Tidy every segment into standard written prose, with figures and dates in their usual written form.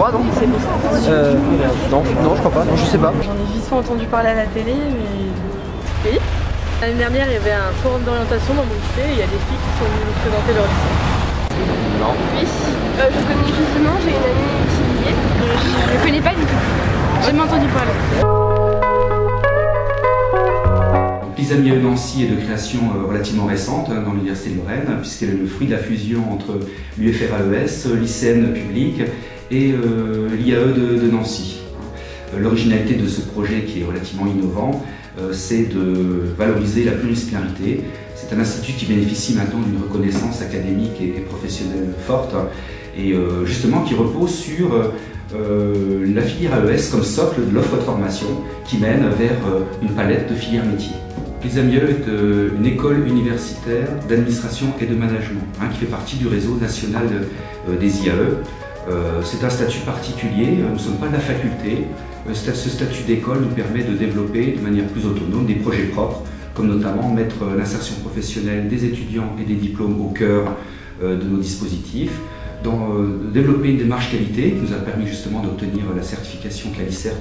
crois, non? Non, je crois pas, non, je sais pas. J'en ai vite fait entendu parler à la télé, mais oui. L'année dernière, il y avait un forum d'orientation dans mon lycée et il y a des filles qui sont venues nous présenter leur licence. Non. Oui, je connais justement, j'ai une amie qui y est. Je ne connais pas du tout. J'ai jamais entendu parler. L'ISAM IAE Nancy est de création relativement récente dans l'Université de Lorraine, puisqu'elle est le fruit de la fusion entre l'UFR-AES, l'ICN public et l'IAE de Nancy. L'originalité de ce projet qui est relativement innovant, c'est de valoriser la pluridisciplinarité. C'est un institut qui bénéficie maintenant d'une reconnaissance académique et professionnelle forte et justement qui repose sur la filière AES comme socle de l'offre de formation qui mène vers une palette de filières métiers. L'ISAM IAE est une école universitaire d'administration et de management qui fait partie du réseau national des IAE. C'est un statut particulier, nous ne sommes pas de la faculté. Ce statut d'école nous permet de développer de manière plus autonome des projets propres, comme notamment mettre l'insertion professionnelle des étudiants et des diplômes au cœur de nos dispositifs, développer une démarche qualité qui nous a permis justement d'obtenir la certification Qualicert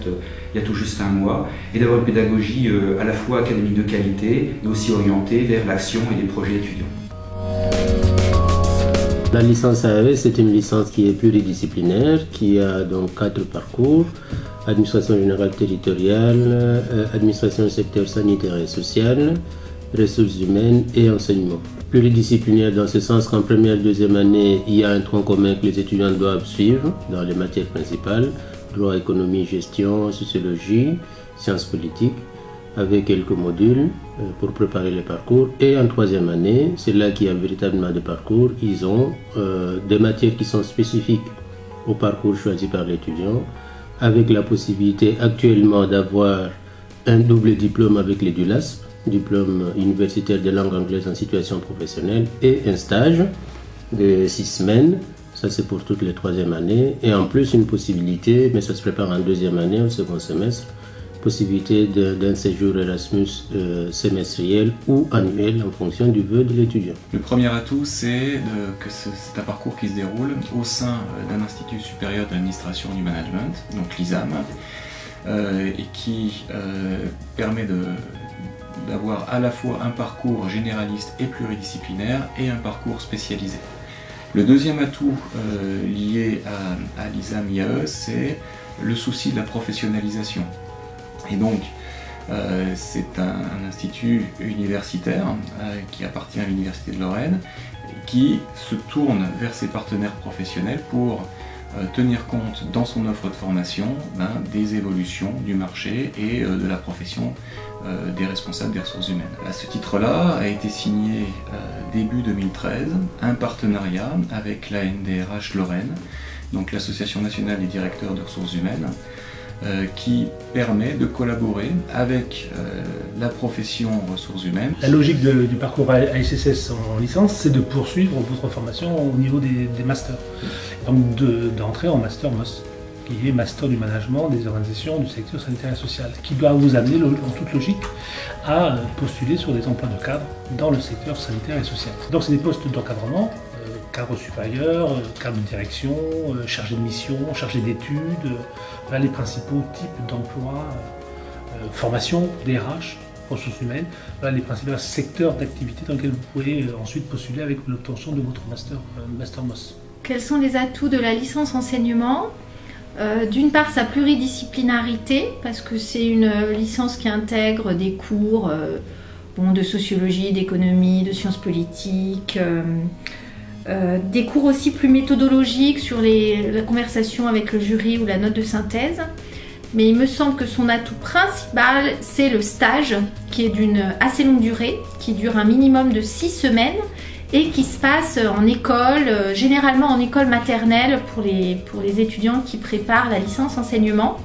il y a tout juste un mois, et d'avoir une pédagogie à la fois académique de qualité, mais aussi orientée vers l'action et les projets étudiants. La licence AES, c'est une licence qui est pluridisciplinaire, qui a donc 4 parcours: administration générale territoriale, administration du secteur sanitaire et social, ressources humaines et enseignement. Pluridisciplinaire dans ce sens qu'en première et deuxième année, il y a un tronc commun que les étudiants doivent suivre dans les matières principales: droit, économie, gestion, sociologie, sciences politiques, avec quelques modules pour préparer les parcours. Et en troisième année, c'est là qu'il y a véritablement des parcours. Ils ont des matières qui sont spécifiques au parcours choisi par l'étudiant, avec la possibilité actuellement d'avoir un double diplôme avec les DULASP, diplôme universitaire de langue anglaise en situation professionnelle, et un stage de 6 semaines. Ça, c'est pour toutes les troisième années. Et en plus, une possibilité, mais ça se prépare en deuxième année, au second semestre, possibilité d'un séjour Erasmus semestriel ou annuel en fonction du vœu de l'étudiant. Le premier atout, c'est que c'est un parcours qui se déroule au sein d'un institut supérieur d'administration du management, donc l'ISAM, et qui permet d'avoir à la fois un parcours généraliste et pluridisciplinaire et un parcours spécialisé. Le deuxième atout lié à l'ISAM IAE, c'est le souci de la professionnalisation. Et donc, c'est un institut universitaire qui appartient à l'Université de Lorraine, qui se tourne vers ses partenaires professionnels pour tenir compte dans son offre de formation des évolutions du marché et de la profession des responsables des ressources humaines. À ce titre-là, a été signé début 2013 un partenariat avec la NDRH Lorraine, donc l'Association nationale des directeurs de ressources humaines, qui permet de collaborer avec la profession ressources humaines. La logique du parcours ASSS en licence, c'est de poursuivre votre formation au niveau des masters. Donc d'entrer en master MOS, qui est master du management des organisations du secteur sanitaire et social, qui doit vous amener en toute logique à postuler sur des emplois de cadre dans le secteur sanitaire et social. Donc c'est des postes d'encadrement, cadre supérieur, cadre de direction, chargé de mission, chargé d'études, voilà les principaux types d'emplois, formation, DRH, ressources humaines, voilà les principaux secteurs d'activité dans lesquels vous pouvez ensuite postuler avec l'obtention de votre master MOS. Quels sont les atouts de la licence enseignement ? D'une part, sa pluridisciplinarité, parce que c'est une licence qui intègre des cours de sociologie, d'économie, de sciences politiques, des cours aussi plus méthodologiques sur la conversation avec le jury ou la note de synthèse. Mais il me semble que son atout principal, c'est le stage, qui est d'une assez longue durée, qui dure un minimum de 6 semaines et qui se passe en école, généralement en école maternelle pour les étudiants qui préparent la licence enseignement.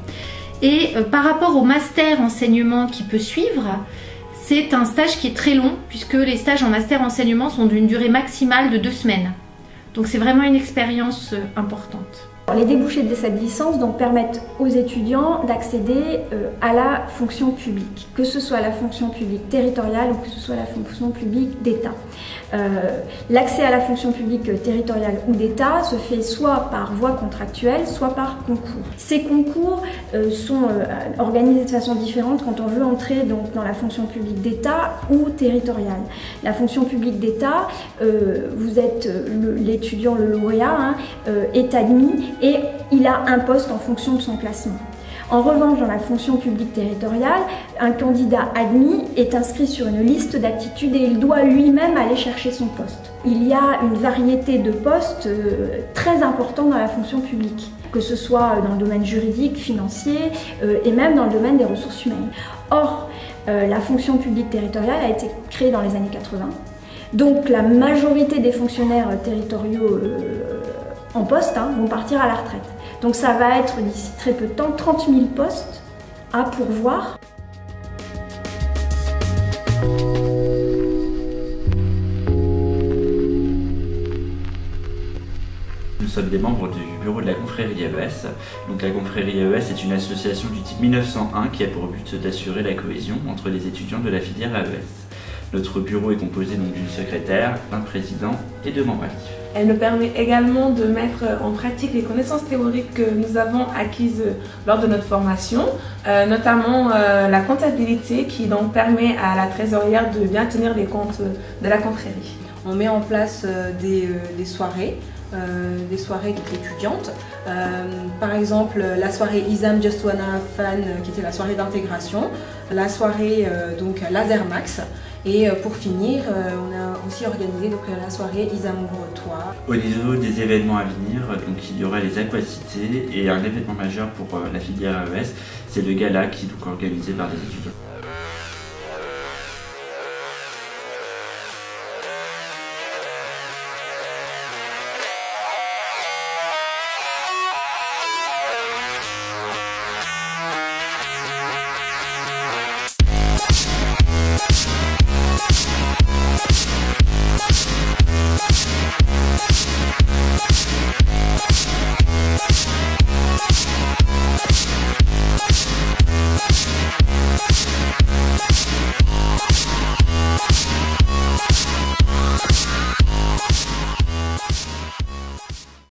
Et par rapport au master enseignement qui peut suivre, c'est un stage qui est très long, puisque les stages en master enseignement sont d'une durée maximale de 2 semaines. Donc c'est vraiment une expérience importante. Les débouchés de cette licence donc, permettent aux étudiants d'accéder à la fonction publique, que ce soit la fonction publique territoriale ou que ce soit la fonction publique d'État. L'accès à la fonction publique territoriale ou d'État se fait soit par voie contractuelle, soit par concours. Ces concours sont organisés de façon différente quand on veut entrer donc, dans la fonction publique d'État ou territoriale. La fonction publique d'État, vous êtes l'étudiant, le lauréat, est admis et il a un poste en fonction de son classement. En revanche, dans la fonction publique territoriale, un candidat admis est inscrit sur une liste d'aptitudes et il doit lui-même aller chercher son poste. Il y a une variété de postes très importants dans la fonction publique, que ce soit dans le domaine juridique, financier et même dans le domaine des ressources humaines. Or, la fonction publique territoriale a été créée dans les années 80. Donc la majorité des fonctionnaires territoriaux en poste vont partir à la retraite. Donc ça va être d'ici très peu de temps 30 000 postes à pourvoir. Nous sommes des membres du bureau de la confrérie AES. Donc la confrérie AES est une association du type 1901 qui a pour but d'assurer la cohésion entre les étudiants de la filière AES. Notre bureau est composé d'une secrétaire, d'un président et de membres actifs. Elle nous permet également de mettre en pratique les connaissances théoriques que nous avons acquises lors de notre formation, notamment la comptabilité qui donc permet à la trésorière de bien tenir les comptes de la confrérie. On met en place des soirées étudiantes. Par exemple, la soirée ISAM Just Wanna Fun qui était la soirée d'intégration, la soirée donc Laser Max. Et pour finir, on a aussi organisé donc, la soirée ISAM Ouvre-toi. Au niveau des événements à venir, donc, il y aura les Aquacités et un événement majeur pour la filière AES, c'est le gala qui est donc organisé par les étudiants.